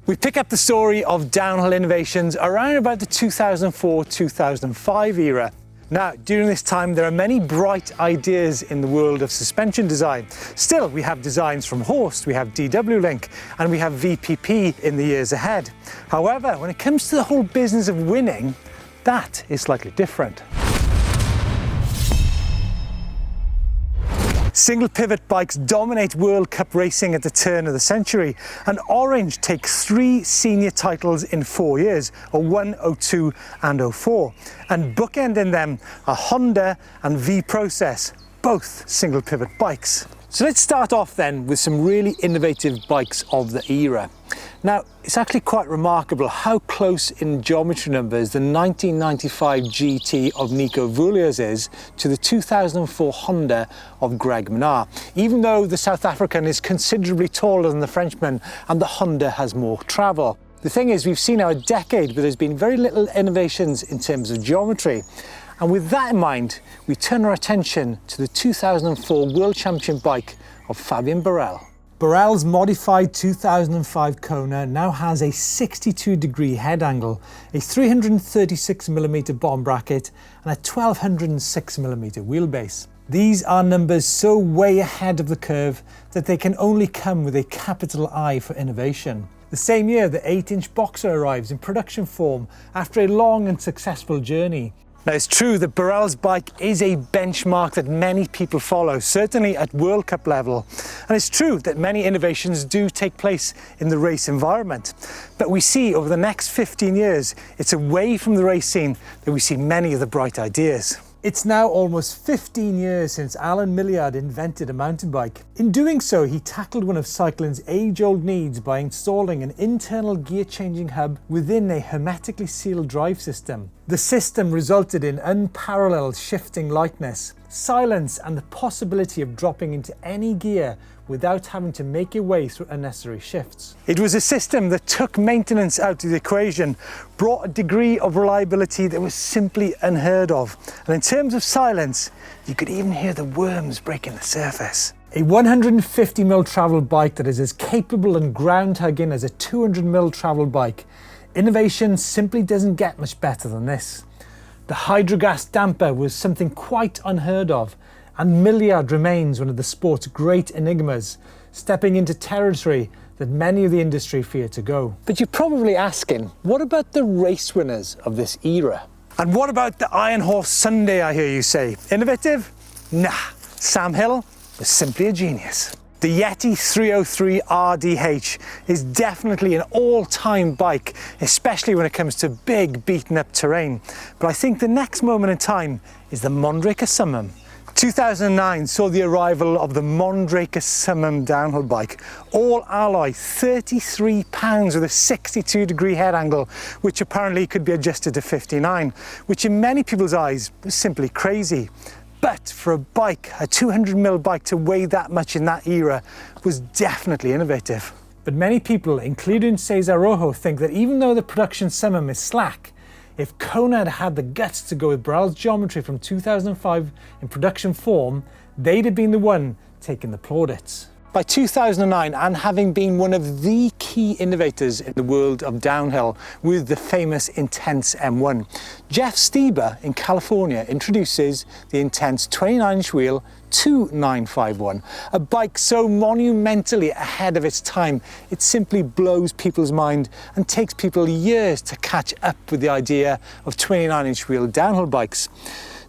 We pick up the story of downhill innovations around about the 2004-2005 era. Now, during this time, there are many bright ideas in the world of suspension design. Still, we have designs from Horst, we have DW Link, and we have VPP in the years ahead. However, when it comes to the whole business of winning, that is slightly different. Single pivot bikes dominate World Cup racing at the turn of the century, and Orange take 3 senior titles in 4 years, 01, 02 and 04. And bookending them are Honda and V-Process, both single pivot bikes. So let's start off then with some really innovative bikes of the era. Now, it's actually quite remarkable how close in geometry numbers the 1995 GT of Nico Vuliers is to the 2004 Honda of Greg Minnaar, even though the South African is considerably taller than the Frenchman and the Honda has more travel. The thing is, we've seen now a decade where there's been very little innovations in terms of geometry. And with that in mind, we turn our attention to the 2004 World Championship bike of Fabien Barel. Barel's modified 2005 Kona now has a 62-degree head angle, a 336mm bomb bracket and a 1206mm wheelbase. These are numbers so way ahead of the curve that they can only come with a capital I for innovation. The same year, the 8-inch Boxer arrives in production form after a long and successful journey. Now, it's true that Barel's bike is a benchmark that many people follow, certainly at World Cup level. And it's true that many innovations do take place in the race environment. But we see over the next 15 years, it's away from the race scene that we see many of the bright ideas. It's now almost 15 years since Alan Millyard invented a mountain bike. In doing so, he tackled one of cycling's age-old needs by installing an internal gear-changing hub within a hermetically sealed drive system. The system resulted in unparalleled shifting lightness, silence, and the possibility of dropping into any gear without having to make your way through unnecessary shifts. It was a system that took maintenance out of the equation, brought a degree of reliability that was simply unheard of. And in terms of silence, you could even hear the worms breaking the surface. A 150mm travel bike that is as capable and ground-hugging as a 200mm travel bike. Innovation simply doesn't get much better than this. The hydrogas damper was something quite unheard of, and Millyard remains one of the sport's great enigmas, stepping into territory that many of the industry fear to go. But you're probably asking, what about the race winners of this era? And what about the Iron Horse Sunday, I hear you say? Innovative? Nah, Sam Hill was simply a genius. The Yeti 303 RDH is definitely an all-time bike, especially when it comes to big, beaten-up terrain. But I think the next moment in time is the Mondraker Summum. 2009 saw the arrival of the Mondraker Summum downhill bike, all alloy, 33 pounds with a 62-degree head angle, which apparently could be adjusted to 59, which in many people's eyes was simply crazy. But for a bike, a 200mm bike, to weigh that much in that era was definitely innovative. But many people, including Cesar Rojo, think that even though the production Summum is slack, if Kona had had the guts to go with Barel's geometry from 2005 in production form, they'd have been the one taking the plaudits. By 2009, and having been one of the key innovators in the world of downhill with the famous Intense M1, Jeff Stieber in California introduces the Intense 29-inch wheel 2951, a bike so monumentally ahead of its time, it simply blows people's mind and takes people years to catch up with the idea of 29-inch wheel downhill bikes.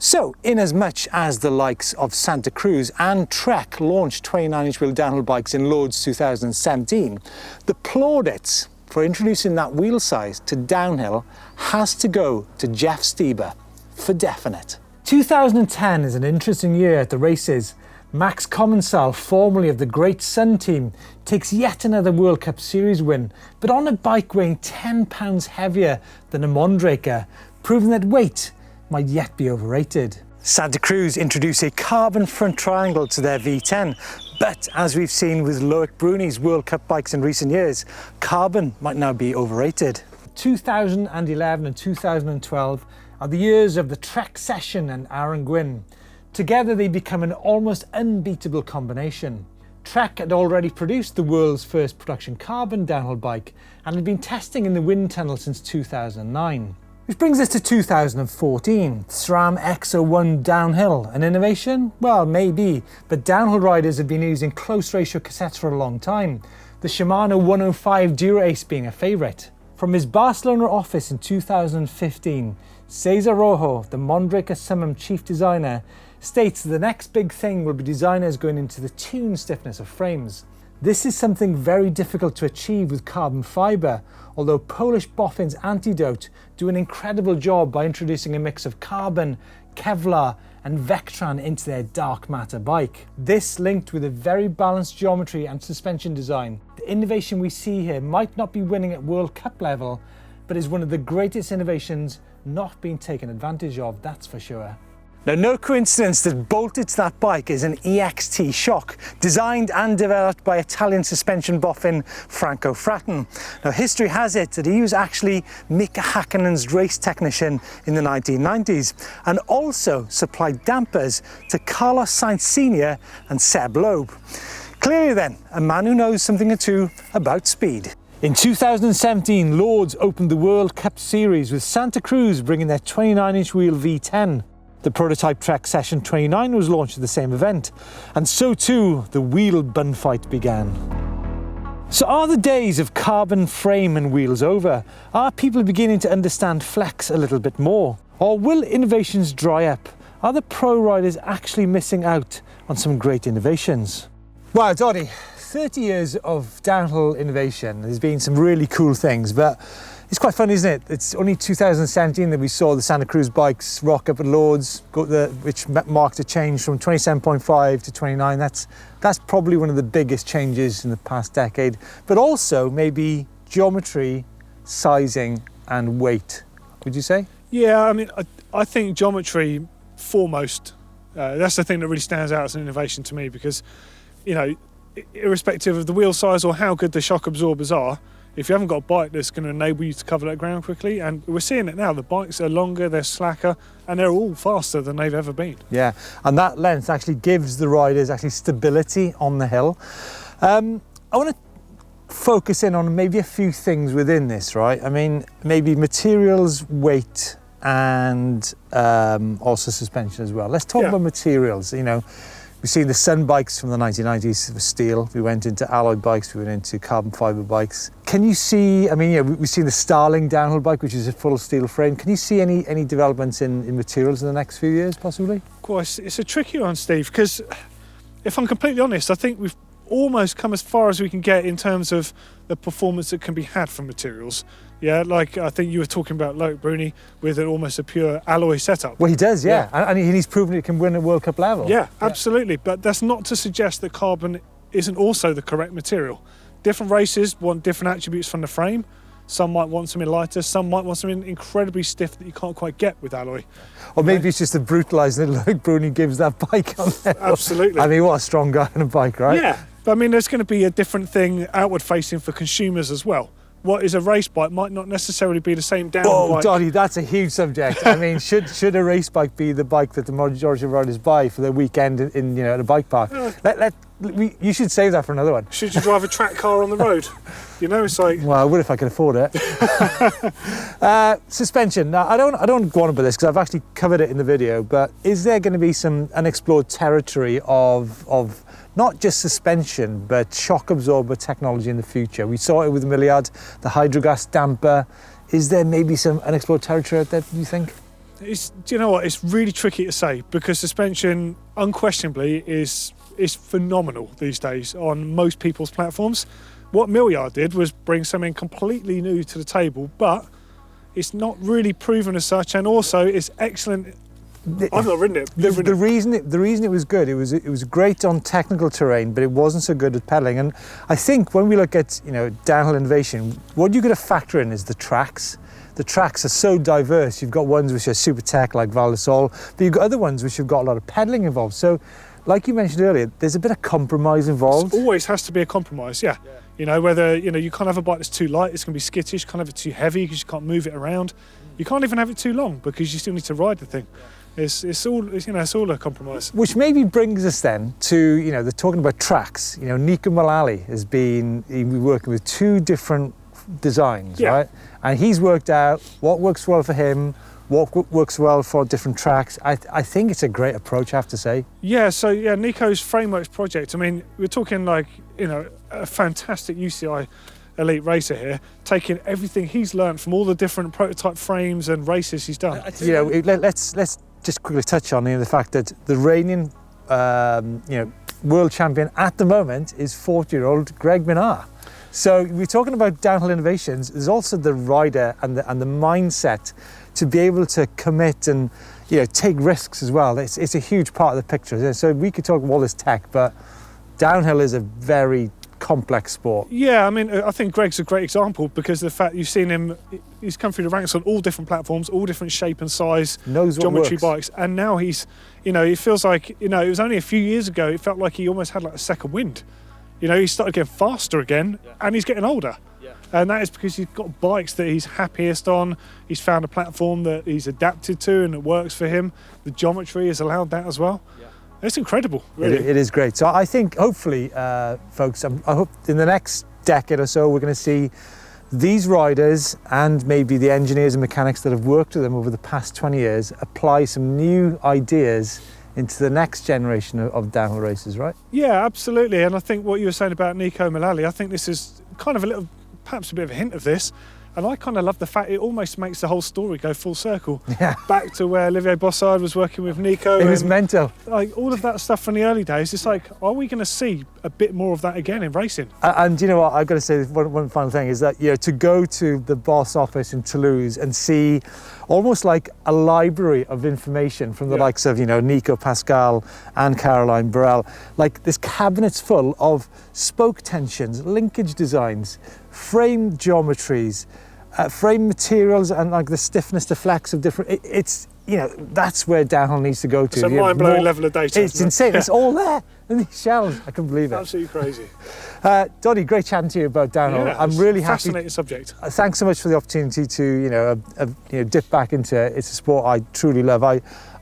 So, inasmuch as the likes of Santa Cruz and Trek launched 29-inch wheel downhill bikes in Lords 2017, the plaudits for introducing that wheel size to downhill has to go to Jeff Stieber, for definite. 2010 is an interesting year at the races. Max Commensal, formerly of the Great Sun team, takes yet another World Cup Series win, but on a bike weighing 10 pounds heavier than a Mondraker, proving that weight might yet be overrated. Santa Cruz introduce a carbon front triangle to their V10, but as we've seen with Loic Bruni's World Cup bikes in recent years, carbon might now be overrated. 2011 and 2012 are the years of the Trek Session and Aaron Gwyn. Together they become an almost unbeatable combination. Trek had already produced the world's first production carbon downhill bike and had been testing in the wind tunnel since 2009. Which brings us to 2014, SRAM X01 downhill. An innovation? Well, maybe, but downhill riders have been using close ratio cassettes for a long time, the Shimano 105 Dura-Ace being a favourite. From his Barcelona office in 2015, Cesar Rojo, the Mondraker Summum chief designer, states that the next big thing will be designers going into the tune stiffness of frames. This is something very difficult to achieve with carbon fibre, although Polish Boffin's Antidote do an incredible job by introducing a mix of carbon, Kevlar and Vectran into their dark matter bike. This linked with a very balanced geometry and suspension design. The innovation we see here might not be winning at World Cup level, but is one of the greatest innovations not being taken advantage of, that's for sure. Now, no coincidence that bolted to that bike is an EXT shock, designed and developed by Italian suspension boffin Franco Fratton. Now, history has it that he was actually Mika Häkkinen's race technician in the 1990s, and also supplied dampers to Carlos Sainz Sr. and Seb Loeb. Clearly then, a man who knows something or two about speed. In 2017, Lords opened the World Cup Series with Santa Cruz bringing their 29-inch wheel V10. The prototype Trek Session 29 was launched at the same event, and so too the wheel bun fight began. So are the days of carbon frame and wheels over? Are people beginning to understand flex a little bit more? Or will innovations dry up? Are the pro riders actually missing out on some great innovations? Wow, Doddy, 30 years of downhill innovation. There's been some really cool things, but it's quite funny, isn't it? It's only 2017 that we saw the Santa Cruz bikes rock up at Lords, which marked a change from 27.5 to 29. That's probably one of the biggest changes in the past decade. But also maybe geometry, sizing and weight, would you say? Yeah, I mean, I think geometry foremost, that's the thing that really stands out as an innovation to me, because, you know, irrespective of the wheel size or how good the shock absorbers are, if you haven't got a bike that's going to enable you to cover that ground quickly, and we're seeing it now, the bikes are longer, they're slacker, and they're all faster than they've ever been. Yeah, and that length actually gives the riders actually stability on the hill. I want to focus in on maybe a few things within this, right? I mean, maybe materials, weight, and also suspension as well. Let's talk about materials, you know. We've seen the Sun bikes from the 1990s with steel. We went into alloy bikes, we went into carbon fibre bikes. Can you see, I mean, yeah, we've seen the Starling downhill bike, which is a full steel frame. Can you see any developments in materials in the next few years, possibly? Of course, it's a tricky one, Steve, because if I'm completely honest, I think we've almost come as far as we can get in terms of the performance that can be had from materials. Yeah, like I think you were talking about Loic Bruni with almost a pure alloy setup. Well, he does, yeah. And he's proven it can win at World Cup level. Yeah, absolutely. But that's not to suggest that carbon isn't also the correct material. Different races want different attributes from the frame. Some might want something lighter, some might want something incredibly stiff that you can't quite get with alloy. Or maybe it's just the brutalising that Loic Bruni gives that bike on there. Absolutely. I mean, what a strong guy on a bike, right? Yeah, but I mean, there's going to be a different thing outward facing for consumers as well. What is a race bike might not necessarily be the same downhill bike. Oh, Dottie, that's a huge subject. I mean, should a race bike be the bike that the majority of riders buy for their weekend in at a bike park? You should save that for another one. Should you drive a track car on the road? You know, it's like... Well, I would if I could afford it. Suspension. Now, I don't go on about this because I've actually covered it in the video, but is there going to be some unexplored territory of not just suspension, but shock absorber technology in the future? We saw it with the Millyard, the hydrogas damper. Is there maybe some unexplored territory out there, do you think? Do you know what? It's really tricky to say, because suspension unquestionably is phenomenal these days on most people's platforms. What Millyard did was bring something completely new to the table, but it's not really proven as such, and also it's excellent. I've not ridden it. The reason it was good, it was great on technical terrain, but it wasn't so good at pedaling. And I think when we look at downhill innovation, what you've got to factor in is the tracks. The tracks are so diverse. You've got ones which are super tech like Val d'Isole, but you've got other ones which have got a lot of pedaling involved. So, like you mentioned earlier, there's a bit of compromise involved. It always has to be a compromise, yeah. You know, whether you can't have a bike that's too light, it's going to be skittish. You can't have it too heavy because you can't move it around. You can't even have it too long because you still need to ride the thing. It's all a compromise. Which maybe brings us then to, they're talking about tracks. Nico Mullally he'll be working with 2 different designs, right? And he's worked out what works well for him, what works well for different tracks. I think it's a great approach, I have to say. Yeah, so Nico's Frameworks project, I mean, we're talking like, a fantastic UCI elite racer here, taking everything he's learned from all the different prototype frames and races he's done. Let's just quickly touch on the fact that the reigning world champion at the moment is 40-year-old Greg Minnaar. So we're talking about downhill innovations. There's also the rider and the mindset to be able to commit and take risks as well. It's a huge part of the picture. So we could talk about all this tech, but downhill is a very complex sport. Yeah, I mean, I think Greg's a great example because of the fact you've seen him, he's come through the ranks on all different platforms, all different shape and size, geometry bikes, and now he's, it feels like, it was only a few years ago, it felt like he almost had like a second wind. He started getting faster again, and he's getting older. Yeah. And that is because he's got bikes that he's happiest on. He's found a platform that he's adapted to and it works for him. The geometry has allowed that as well. Yeah. It's incredible, really. It is great. So I think, hopefully, folks, I hope in the next decade or so we're going to see these riders and maybe the engineers and mechanics that have worked with them over the past 20 years apply some new ideas into the next generation of downhill racers, right? Yeah, absolutely. And I think what you were saying about Nico Mullally, I think this is kind of perhaps a bit of a hint of this. And I kind of love the fact it almost makes the whole story go full circle. Yeah. Back to where Olivier Bossard was working with Nico. It was mental. Like all of that stuff from the early days, it's like, are we going to see a bit more of that again in racing? And you know what, I've got to say one final thing is that, to go to the Boss office in Toulouse and see almost like a library of information from the likes of, Nico Pascal and Caroline Burrell, like this cabinet's full of spoke tensions, linkage designs, frame geometries, frame materials, and like the stiffness, the flex of different. That's where downhill needs to go to. It's a mind-blowing level of data. It's insane. It's all there in these shells. I couldn't believe it. Absolutely crazy. Donny, great chatting to you about downhill. Yeah, I'm really happy. Fascinating subject. Thanks so much for the opportunity to dip back into it. It's a sport I truly love.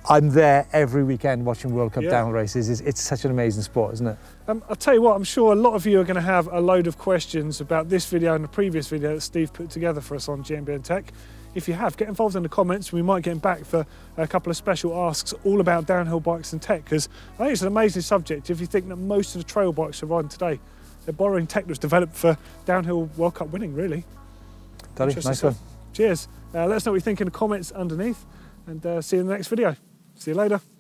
I'm there every weekend watching World Cup downhill races. It's such an amazing sport, isn't it? I'll tell you what, I'm sure a lot of you are going to have a load of questions about this video and the previous video that Steve put together for us on GMBN Tech. If you have, get involved in the comments. We might get back for a couple of special asks all about downhill bikes and tech, because I think it's an amazing subject. If you think that most of the trail bikes are riding today, they're borrowing tech that was developed for downhill World Cup winning, really. Donny, nice one. Cheers. Let us know what you think in the comments underneath, and see you in the next video. See you later.